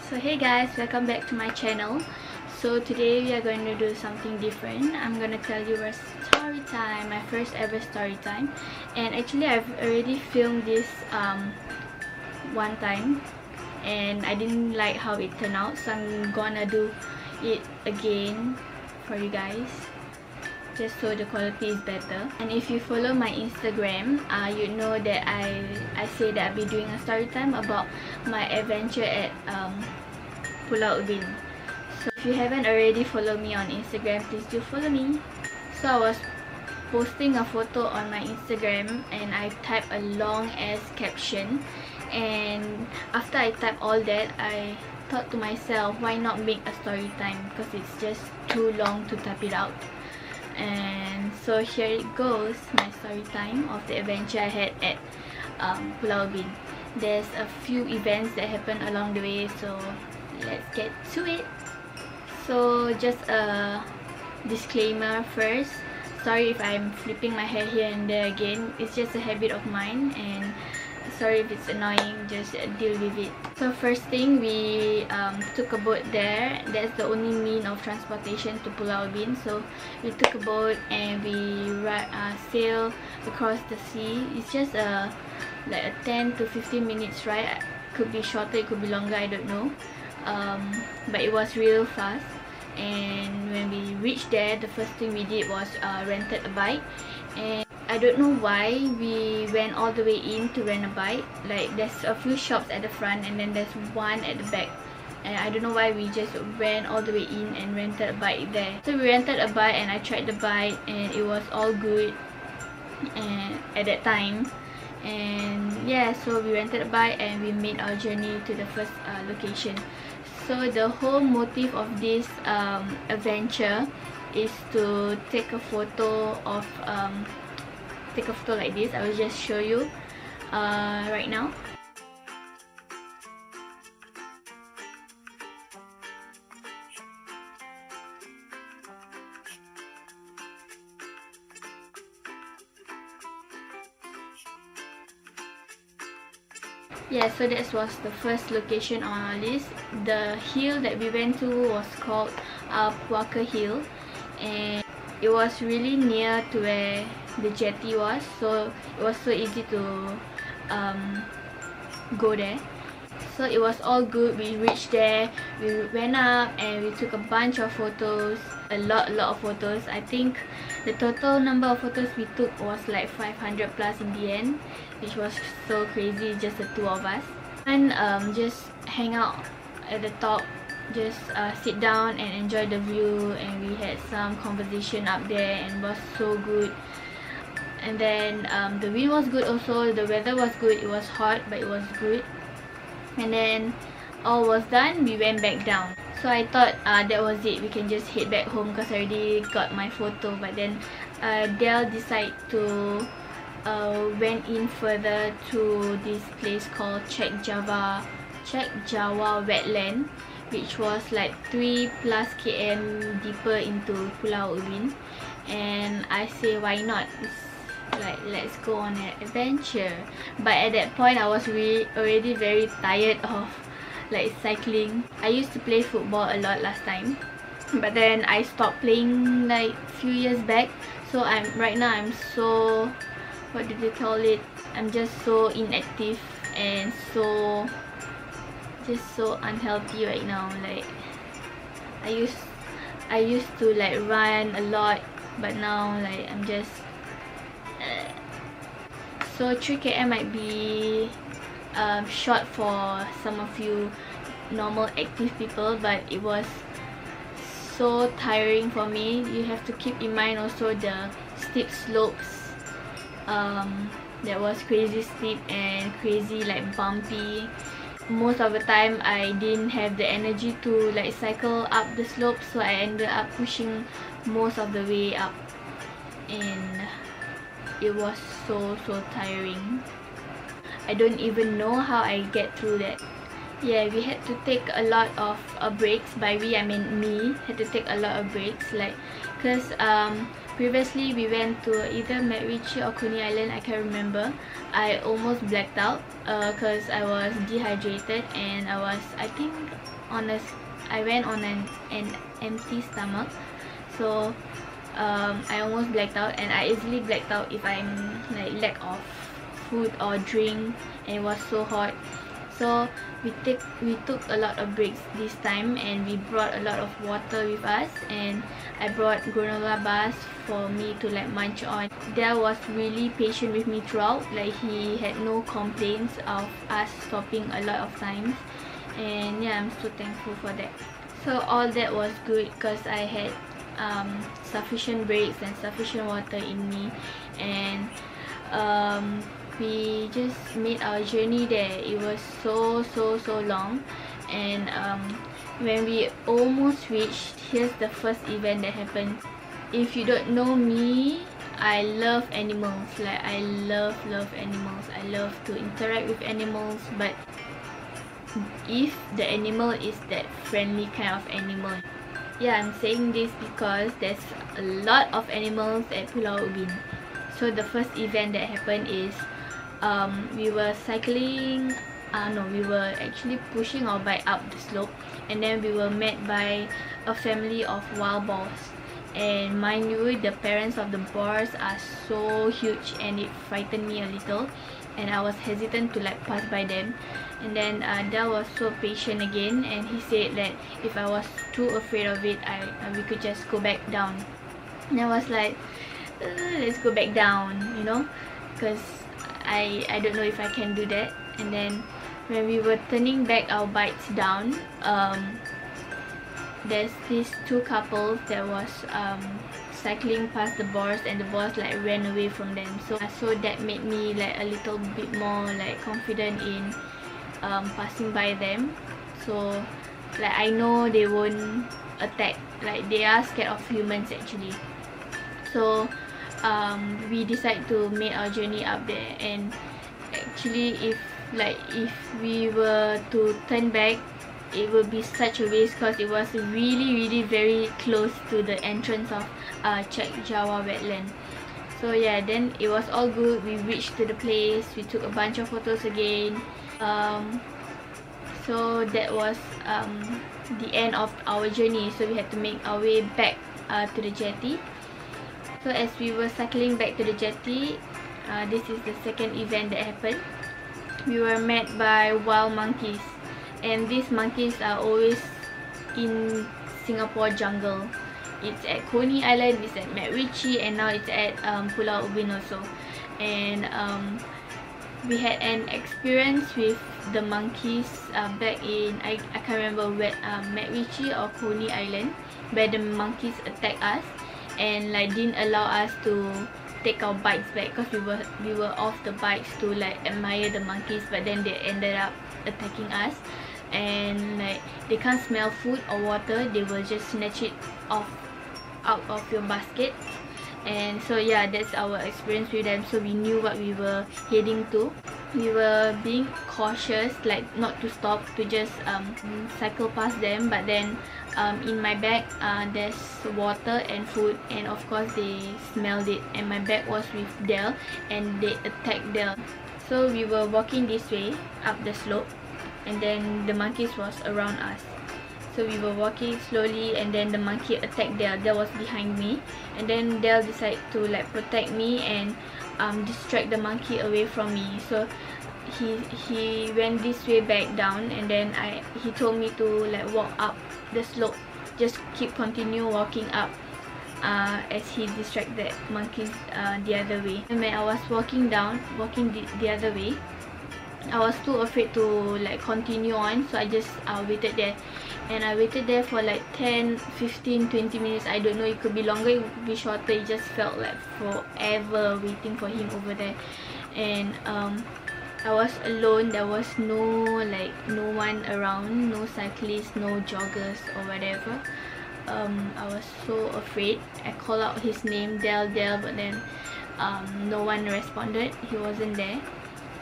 So hey guys, welcome back to my channel. So today we are going to do something different. I'm gonna tell you a story time, my first ever story time. And actually I've already filmed this one time and I didn't like how it turned out, so I'm gonna do it again for you guys, just so the quality is better. And if you follow my Instagram, you know that I say that I'll be doing a story time about my adventure at Pulau Ubin. So if you haven't already followed me on Instagram, please do follow me. So I was posting a photo on my Instagram and I typed a long ass caption, and after I typed all that, I thought to myself, why not make a story time, because it's just too long to type it out. And so here it goes, my story time of the adventure I had at Pulau Ubin. There's a few events that happened along the way, so let's get to it. So just a disclaimer first, sorry if I'm flipping my hair here and there again, it's just a habit of mine, and sorry if it's annoying, just deal with it. So first thing, we took a boat there. That's the only mean of transportation to Pulau Ubin. So we took a boat and we sail across the sea. It's just like a 10 to 15 minutes ride. Could be shorter, it could be longer, I don't know. But it was real fast. And when we reached there, the first thing we did was rented a bike. And I don't know why we went all the way in to rent a bike. Like, there's a few shops at the front and then there's one at the back, and I don't know why we just went all the way in and rented a bike there. So we rented a bike and I tried the bike and it was all good and at that time. And yeah, so we rented a bike and we made our journey to the first location. So the whole motive of this adventure is to take a photo of like this. I will just show you right now. Yeah, so that was the first location on our list. The hill that we went to was called Puaka Hill, and it was really near to where the jetty was, so it was so easy to go there. So it was all good. We reached there, we went up and we took a bunch of photos, a lot of photos. I think the total number of photos we took was like 500 plus in the end, which was so crazy, just the two of us. And just hang out at the top, just sit down and enjoy the view, and we had some conversation up there and it was so good. And then the wind was good also, the weather was good, it was hot but it was good. And then all was done, we went back down. So I thought that was it, we can just head back home because I already got my photo. But then Dell decided to went in further to this place called Czech Java wetland, which was like 3+ km deeper into Pulau Ubin. And I say, why not? Like, let's go on an adventure. But at that point I was already very tired of like cycling. I used to play football a lot last time, but then I stopped playing like few years back. So right now I'm so, what do they call it, I'm just so inactive and just so unhealthy right now. Like, I used to like run a lot, but now like I'm just so 3 km might be short for some of you normal active people, but it was so tiring for me. You have to keep in mind also the steep slopes. That was crazy steep and crazy like bumpy. Most of the time I didn't have the energy to like cycle up the slope, so I ended up pushing most of the way up, and it was so tiring. I don't even know how I get through that. yeah, we had to take a lot of breaks. By we, I mean me, had to take a lot of breaks, like, because previously we went to either MacRitchie or Coney Island, I can't remember. I almost blacked out because I was dehydrated, and I think I went on an empty stomach, so I almost blacked out, and I easily blacked out if I'm like lack of food or drink, and it was so hot. So we took a lot of breaks this time, and we brought a lot of water with us, and I brought granola bars for me to like munch on. Dad was really patient with me throughout, like he had no complaints of us stopping a lot of times, and yeah, I'm so thankful for that. So all that was good because I had sufficient breaks and sufficient water in me, and we just made our journey there. It was so long, and when we almost reached, here's the first event that happened. If you don't know me, I love animals. Like, I love animals. I love to interact with animals, but if the animal is that friendly kind of animal. Yeah, I'm saying this because there's a lot of animals at Pulau Ubin. So the first event that happened is we were cycling, we were actually pushing our bike up the slope, and then we were met by a family of wild boars. And mind you, the parents of the boars are so huge, and it frightened me a little, and I was hesitant to like pass by them. And then Dad was so patient again, and he said that if I was too afraid of it, we could just go back down. And I was like, let's go back down, you know, because I don't know if I can do that. And then when we were turning back our bikes down, there's these two couples that was cycling past the boars, and the boars like ran away from them. So that made me like a little bit more like confident in passing by them. So like I know they won't attack, like they are scared of humans actually. So we decided to make our journey up there, and actually if we were to turn back, it would be such a waste because it was really very close to the entrance of Chek Jawa wetland. So yeah, then it was all good. We reached to the place, we took a bunch of photos again. So that was the end of our journey, so we had to make our way back to the jetty. So as we were cycling back to the jetty, this is the second event that happened. We were met by wild monkeys, and these monkeys are always in Singapore jungle. It's at Coney Island, it's at MacRitchie, and now it's at Pulau Ubin also. And we had an experience with the monkeys back in, I can't remember where, MacRitchie or Coney Island, where the monkeys attacked us and like didn't allow us to take our bikes back because we were off the bikes to like admire the monkeys, but then they ended up attacking us. And like they can't smell food or water, they will just snatch it out of your basket. And so yeah, that's our experience with them. So we knew what we were heading to. We were being cautious, like not to stop, to just cycle past them. But then in my bag there's water and food, and of course they smelled it, and my bag was with Dell, and they attacked Dell. So we were walking this way up the slope, and then the monkeys was around us. So we were walking slowly, and then the monkey attacked Dell. Dell was behind me, and then Dell decided to like protect me and distract the monkey away from me. So he went this way back down, and then he told me to like walk up the slope, just continue walking up as he distracted monkeys the other way. And when I was walking the other way, I was too afraid to like continue on, so I just waited there. And I waited there for like 10, 15, 20 minutes. I don't know, it could be longer, it could be shorter. It just felt like forever waiting for him over there. And I was alone. There was no one around, no cyclists, no joggers or whatever. I was so afraid. I called out his name, Del, but then no one responded. He wasn't there.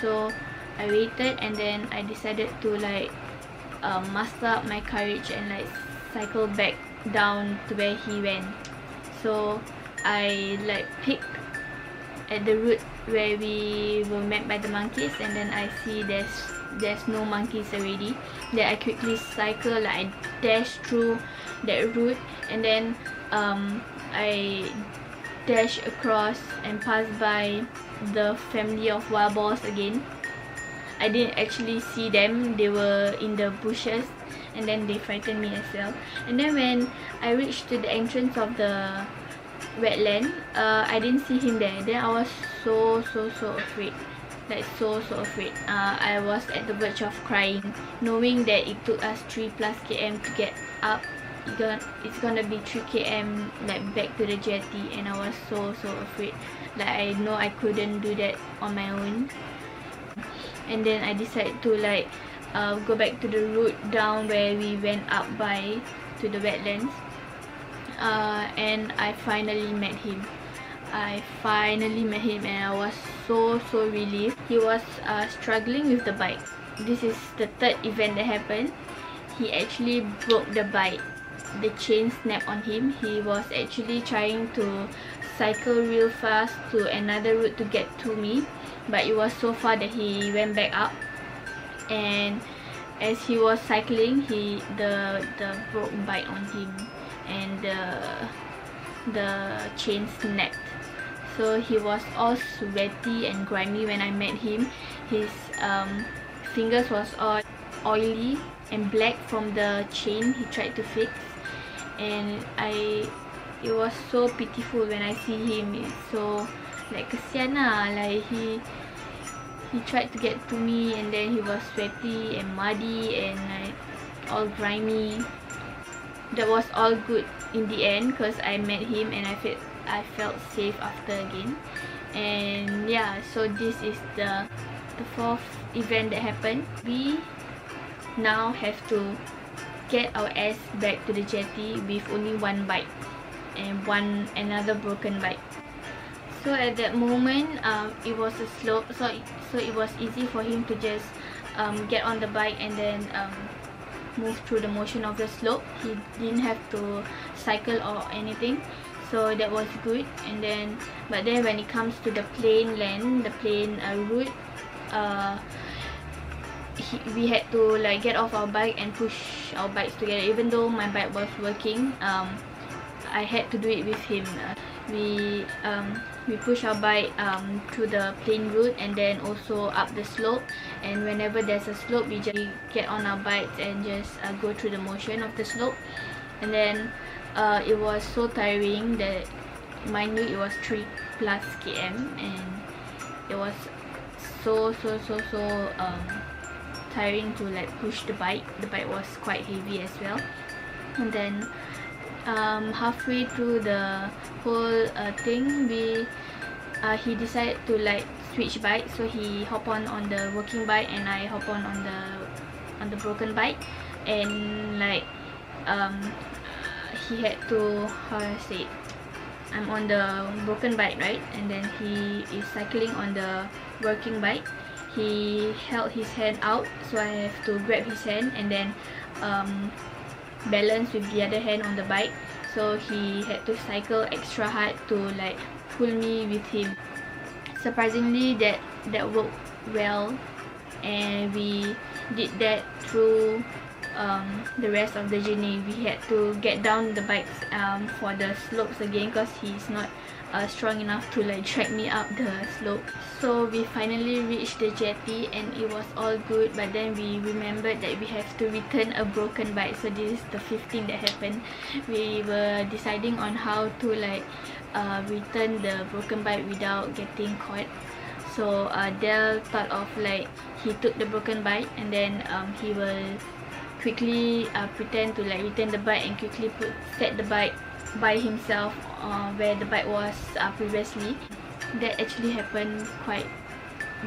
So I waited, and then I decided to like muster up my courage and like cycle back down to where he went. So I like picked at the route where we were met by the monkeys, and then I see there's no monkeys already. Then I quickly cycle, like I dash through that route, and then I dash across and pass by the family of wild boars again. I didn't actually see them, they were in the bushes, and then they frightened me as well. And then when I reached to the entrance of the wetland, I didn't see him there. Then I was so afraid, like so afraid. I was at the verge of crying, knowing that it took us 3+ km to get up. It's gonna be 3 km like back to the jetty, and I was so afraid. Like I know I couldn't do that on my own. And then I decided to like go back to the route down where we went up by to the wetlands. And I finally met him. And I was so relieved. He was struggling with the bike. This is the third event that happened. He actually broke the bike. The chain snapped on him. He was actually trying to cycle real fast to another route to get to me, but it was so far that he went back up. And as he was cycling, the broke bike on him, and the chain snapped. So he was all sweaty and grimy when I met him. His fingers was all oily and black from the chain he tried to fix, and it was so pitiful when I see him. It's so like kesian lah, like he tried to get to me, and then he was sweaty and muddy and like all grimy. That was all good in the end because I met him and I felt safe after again. And yeah, so this is the fourth event that happened. We now have to get our ass back to the jetty with only one bike and another broken bike. So at that moment, it was a slope, so it was easy for him to just get on the bike and then move through the motion of the slope. He didn't have to cycle or anything, so that was good. And then but then when it comes to the plain land, the plain route, we had to like get off our bike and push our bikes together. Even though my bike was working, I had to do it with him. We push our bike through the plain route and then also up the slope, and whenever there's a slope we just get on our bikes and just go through the motion of the slope. And then it was so tiring that, mind you, it was 3+ km, and it was so tiring to like push the bike. The bike was quite heavy as well. And then halfway through the whole thing, he decided to like switch bike. So he hopped on the working bike and I hop on the broken bike. And like he had to, how do I say it, I'm on the broken bike, right, and then he is cycling on the working bike. He held his hand out, so I have to grab his hand and then balance with the other hand on the bike. So he had to cycle extra hard to like pull me with him. Surprisingly, that worked well, and we did that through the rest of the journey. We had to get down the bikes for the slopes again because he's not strong enough to like drag me up the slope. So we finally reached the jetty and it was all good, but then we remembered that we have to return a broken bike. So this is the 5th thing that happened. We were deciding on how to like return the broken bike without getting caught. So Del thought of like, he took the broken bike and then he will quickly pretend to like return the bike and quickly set the bike by himself where the bike was previously. That actually happened quite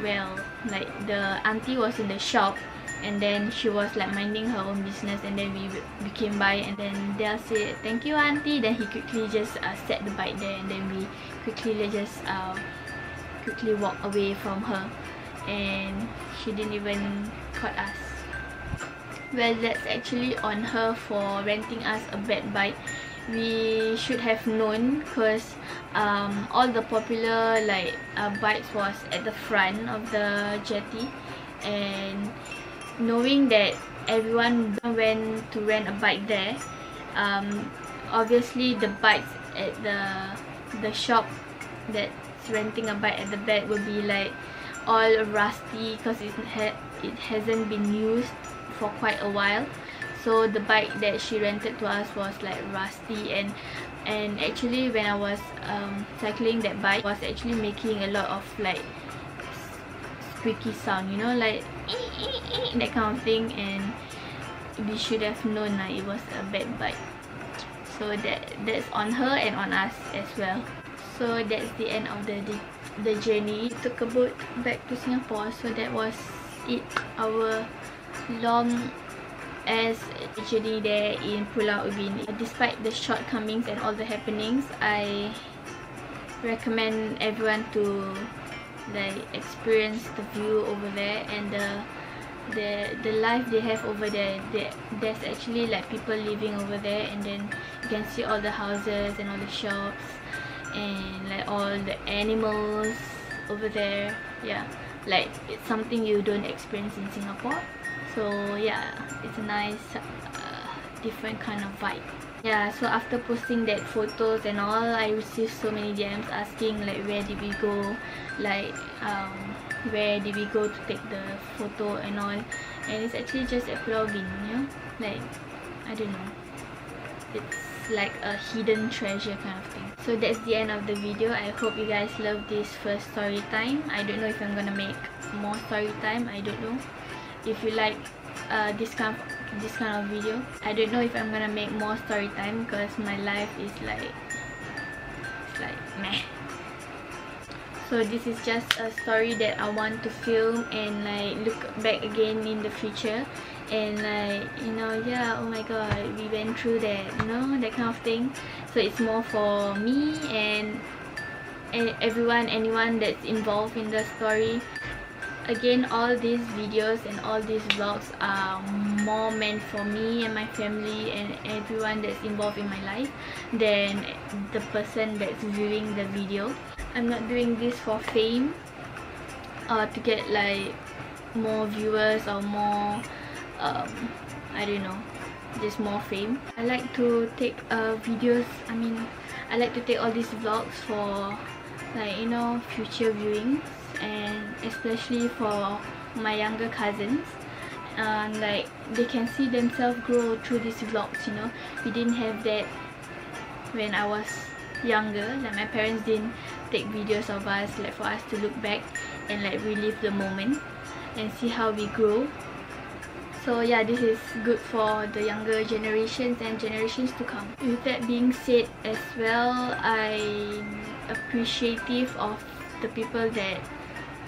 well. Like the auntie was in the shop and then she was like minding her own business, and then we came by and then Del said, "Thank you, auntie." Then he quickly just set the bike there, and then we quickly just quickly walk away from her, and she didn't even caught us. Well, that's actually on her for renting us a bed bike. We should have known because all the popular like bikes was at the front of the jetty, and knowing that everyone went to rent a bike there, obviously the bikes at the shop that's renting a bike at the back will be like all rusty because it hasn't been used for quite a while. So the bike that she rented to us was like rusty, and actually when I was cycling that bike, I was actually making a lot of like squeaky sound, you know, like that kind of thing, and we should have known that it was a bad bike. So that's on her and on us as well. So that's the end of the journey. We took a boat back to Singapore. So that was it, our long as journey there in Pulau Ubin. Despite the shortcomings and all the happenings, I recommend everyone to like experience the view over there and the life they have over there. There's actually like people living over there, and then you can see all the houses and all the shops and like all the animals over there. Yeah, like it's something you don't experience in Singapore. So yeah, it's a nice different kind of vibe. Yeah, so after posting that photos and all, I received so many DMs asking like where did we go, like where did we go to take the photo and all. And it's actually just at Pulau Ubin, you know, like I don't know, it's like a hidden treasure kind of thing. So that's the end of the video. I hope you guys love this first story time. I don't know if I'm gonna make more story time. I don't know if you like this kind of video. I don't know if I'm gonna make more story time because my life is like, it's like meh. So this is just a story that I want to film and like look back again in the future, and like, you know, yeah, oh my god, we went through that, you know, that kind of thing. So it's more for me and anyone that's involved in the story. Again, all these videos and all these vlogs are more meant for me and my family and everyone that's involved in my life than the person that's viewing the video. I'm not doing this for fame or to get like more viewers or more I don't know, just more fame. I like to take videos, I like to take all these vlogs for like, you know, future viewings, and especially for my younger cousins, like they can see themselves grow through these vlogs, you know. We didn't have that when I was younger, like my parents didn't take videos of us like for us to look back and like relive the moment and see how we grow. So yeah, this is good for the younger generations and generations to come. With that being said as well, I'm appreciative of the people that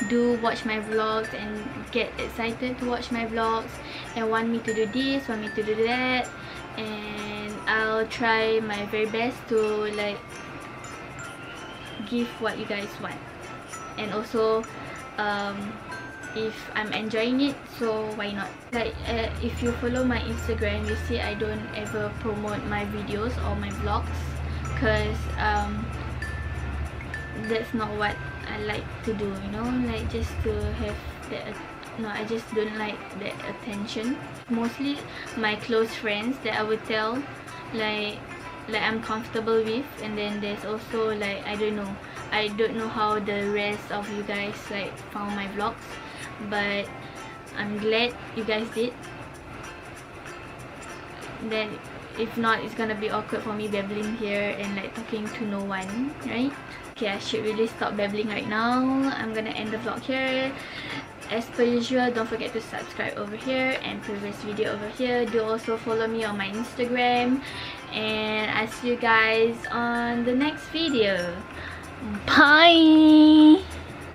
do watch my vlogs and get excited to watch my vlogs and want me to do this, want me to do that, and I'll try my very best to like give what you guys want. And also if I'm enjoying it, so why not? Like if you follow my Instagram, you see I don't ever promote my videos or my vlogs because that's not what I like to do, you know, like just to have that. No, I just don't like that attention. Mostly my close friends that I would tell like I'm comfortable with, and then there's also like I don't know how the rest of you guys like found my vlogs, but I'm glad you guys did. Then if not, it's gonna be awkward for me babbling here and like talking to no one, right? Okay, I should really stop babbling right now. I'm gonna end the vlog here. As per usual, don't forget to subscribe over here and previous video over here. Do also follow me on my Instagram, and I'll see you guys on the next video. Bye!